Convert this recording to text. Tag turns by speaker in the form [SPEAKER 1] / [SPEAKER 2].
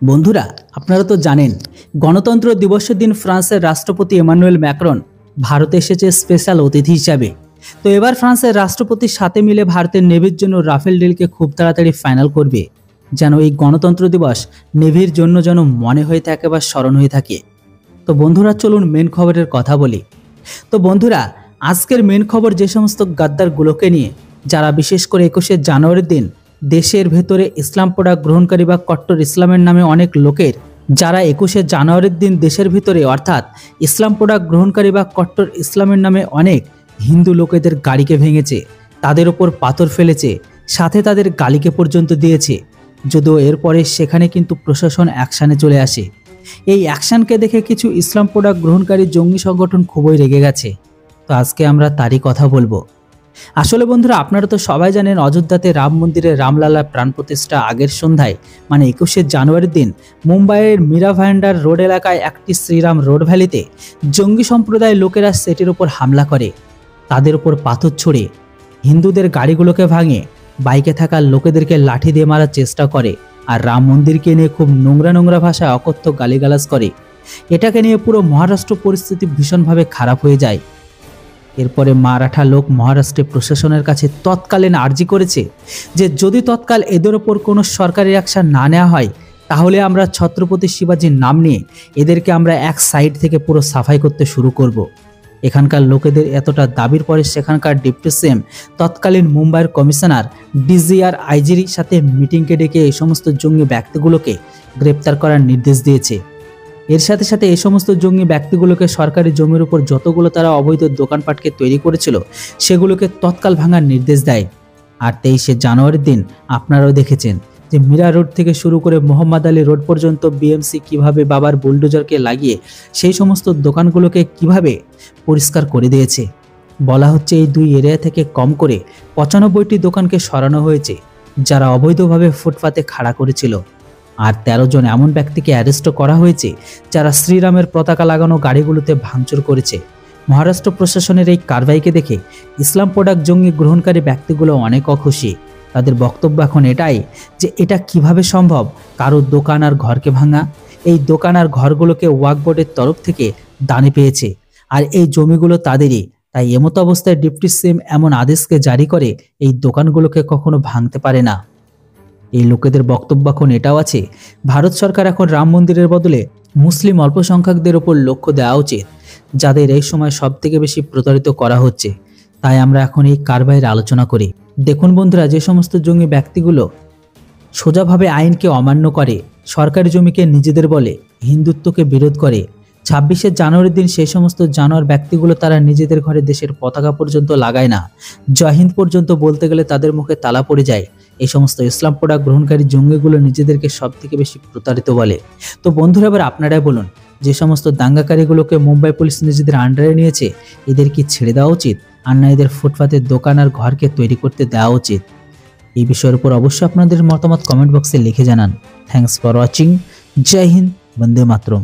[SPEAKER 1] বন্ধুরা, আপনারা তো জানেন গণতন্ত্র দিবসের দিন ফ্রান্সের রাষ্ট্রপতি এমানুয়েল ম্যাক্রন ভারতে এসেছে স্পেশাল অতিথি হিসাবে। তো এবার ফ্রান্সের রাষ্ট্রপতির সাথে মিলে ভারতের নেভির জন্য রাফেল ডিলকে খুব তাড়াতাড়ি ফাইনাল করবে, যেন এই গণতন্ত্র দিবস নেভির জন্য যেন মনে হয়ে থাকে বা স্মরণ হয়ে থাকে। তো বন্ধুরা, চলুন মেন খবরের কথা বলি। তো বন্ধুরা, আজকের মেন খবর যে সমস্ত গাদ্দারগুলোকে নিয়ে, যারা বিশেষ করে 21শে জানুয়ারির দিন দেশের ভেতরে ইসলাম প্রোডাক্ট গ্রহণকারী বা কট্টর ইসলামের নামে অনেক লোকের, যারা 21শে জানুয়ারির দিন দেশের ভিতরে অর্থাৎ ইসলাম প্রোডাক্ট গ্রহণকারী বা কট্টর ইসলামের নামে অনেক হিন্দু লোকেদের গাড়িকে ভেঙেছে, তাদের ওপর পাথর ফেলেছে, সাথে তাদের গালিকে পর্যন্ত দিয়েছে। যদিও এরপরে সেখানে কিন্তু প্রশাসন অ্যাকশানে চলে আসে। এই অ্যাকশানকে দেখে কিছু ইসলাম প্রোডাক্ট গ্রহণকারী জঙ্গি সংগঠন খুবই রেগে গেছে। তো আজকে আমরা তারই কথা বলবো। আসলে বন্ধুরা, আপনারা তো সবাই জানেন অযোধ্যাতে রাম মন্দিরে রামলালার প্রাণ প্রতিষ্ঠা আগের সন্ধ্যায় মানে 21শে জানুয়ারির দিন মুম্বাইয়ের মীরা ভাইন্ডার রোড এলাকায় একটি শ্রীরাম রোড ভ্যালিতে জঙ্গি সম্প্রদায়ের লোকেরা সেটির ওপর হামলা করে, তাদের ওপর পাথর ছুঁড়ে, হিন্দুদের গাড়িগুলোকে ভাঙে, বাইকে থাকা লোকেদেরকে লাঠি দিয়ে মারার চেষ্টা করে, আর রাম মন্দিরকে নিয়ে খুব নোংরা ভাষায় অকথ্য গালিগালাজ করে। এটাকে নিয়ে পুরো মহারাষ্ট্র পরিস্থিতি ভীষণভাবে খারাপ হয়ে যায়। এরপরে মারাঠা লোক মহারাষ্ট্রে প্রশাসনের কাছে তৎকালীন আর্জি করেছে যে যদি তৎকাল এদের ওপর কোনো সরকারি অ্যাকশন না নেওয়া হয়, তাহলে আমরা ছত্রপতি শিবাজির নাম নিয়ে এদেরকে আমরা এক সাইড থেকে পুরো সাফাই করতে শুরু করব। এখানকার লোকেদের এতটা দাবির পরে সেখানকার ডিপটি সিএম তৎকালীন মুম্বাইয়ের কমিশনার ডিজিআর আইজির সাথে মিটিংকে ডেকে এই সমস্ত জঙ্গি ব্যক্তিগুলোকে গ্রেপ্তার করার নির্দেশ দিয়েছে। এর সাথে সাথে এই সমস্ত জঙ্গি ব্যক্তিগুলোকে সরকারি জমির উপর যতগুলো তারা অবৈধ দোকানপাটকে তৈরি করেছিল সেগুলোকে তৎকাল ভাঙার নির্দেশ দেয়। আর 23শে জানুয়ারির দিন আপনারাও দেখেছেন যে মীরা রোড থেকে শুরু করে মোহাম্মদ আলী রোড পর্যন্ত বিএমসি কিভাবে বাবার বুলডোজারকে লাগিয়ে সেই সমস্ত দোকানগুলোকে কিভাবে পরিষ্কার করে দিয়েছে। বলা হচ্ছে এই দুই এরিয়া থেকে কম করে 95টি দোকানকে সরানো হয়েছে যারা অবৈধভাবে ফুটপাতে খাড়া করেছিল। আর 13 জন এমন ব্যক্তিকে অ্যারেস্ট করা হয়েছে যারা শ্রীরামের পতাকা লাগানো গাড়িগুলোতে ভাঙচুর করেছে। মহারাষ্ট্র প্রশাসনের এই কারবাইকে দেখে ইসলাম প্রোডাক্ট জঙ্গি গ্রহণকারী ব্যক্তিগুলো অনেক অখুশি। তাদের বক্তব্য এখন এটাই যে এটা কিভাবে সম্ভব কারো দোকান আর ঘরকে ভাঙা। এই দোকান আর ঘরগুলোকে ওয়াকফ বোর্ডের তরফ থেকে দানে পেয়েছে, আর এই জমিগুলো তাদেরই। তাই এমতো অবস্থায় ডিপটি সিএম এমন আদেশকে জারি করে এই দোকানগুলোকে কখনো ভাঙতে পারে না। এই লোকেদের বক্তব্য এখন এটাও আছে ভারত সরকার এখন রাম মন্দিরের বদলে মুসলিম অল্পসংখ্যকদের ওপর লক্ষ্য দেওয়া উচিত, যাদের এই সময় সব থেকে বেশি প্রতারিত করা হচ্ছে। তাই আমরা এখন এই কারবাইয়ের আলোচনা করি। দেখুন বন্ধুরা, যে সমস্ত জঙ্গি ব্যক্তিগুলো সোজাভাবে আইনকে অমান্য করে, সরকারি জমিকে নিজেদের বলে, হিন্দুত্বকে বিরোধ করে, 26শে জানুয়ারির দিন সেই সমস্ত জানোয়ার ব্যক্তিগুলো তারা নিজেদের ঘরে দেশের পতাকা পর্যন্ত লাগায় না, জয় হিন্দ পর্যন্ত বলতে গেলে তাদের মুখে তালা পড়ে যায়। এই সমস্ত ইসলাম প্রোডাক্ট গ্রহণকারী জঙ্গিগুলো নিজেদেরকে সব থেকে বেশি প্রতারিত বলে। তো বন্ধুরা, এবার আপনারাই বলুন, যে সমস্ত দাঙ্গাকারীগুলোকে মুম্বাই পুলিশ নিজেদের আন্ডারে নিয়েছে এদের কি ছেড়ে দেওয়া উচিত, আর না এদের ফুটপাতের দোকান আর ঘরকে তৈরি করতে দেওয়া উচিত? এই বিষয়ের উপর অবশ্যই আপনাদের মতামত কমেন্ট বক্সে লিখে জানান। Thanks for watching. জয় হিন্দ, বন্দে মাতরম।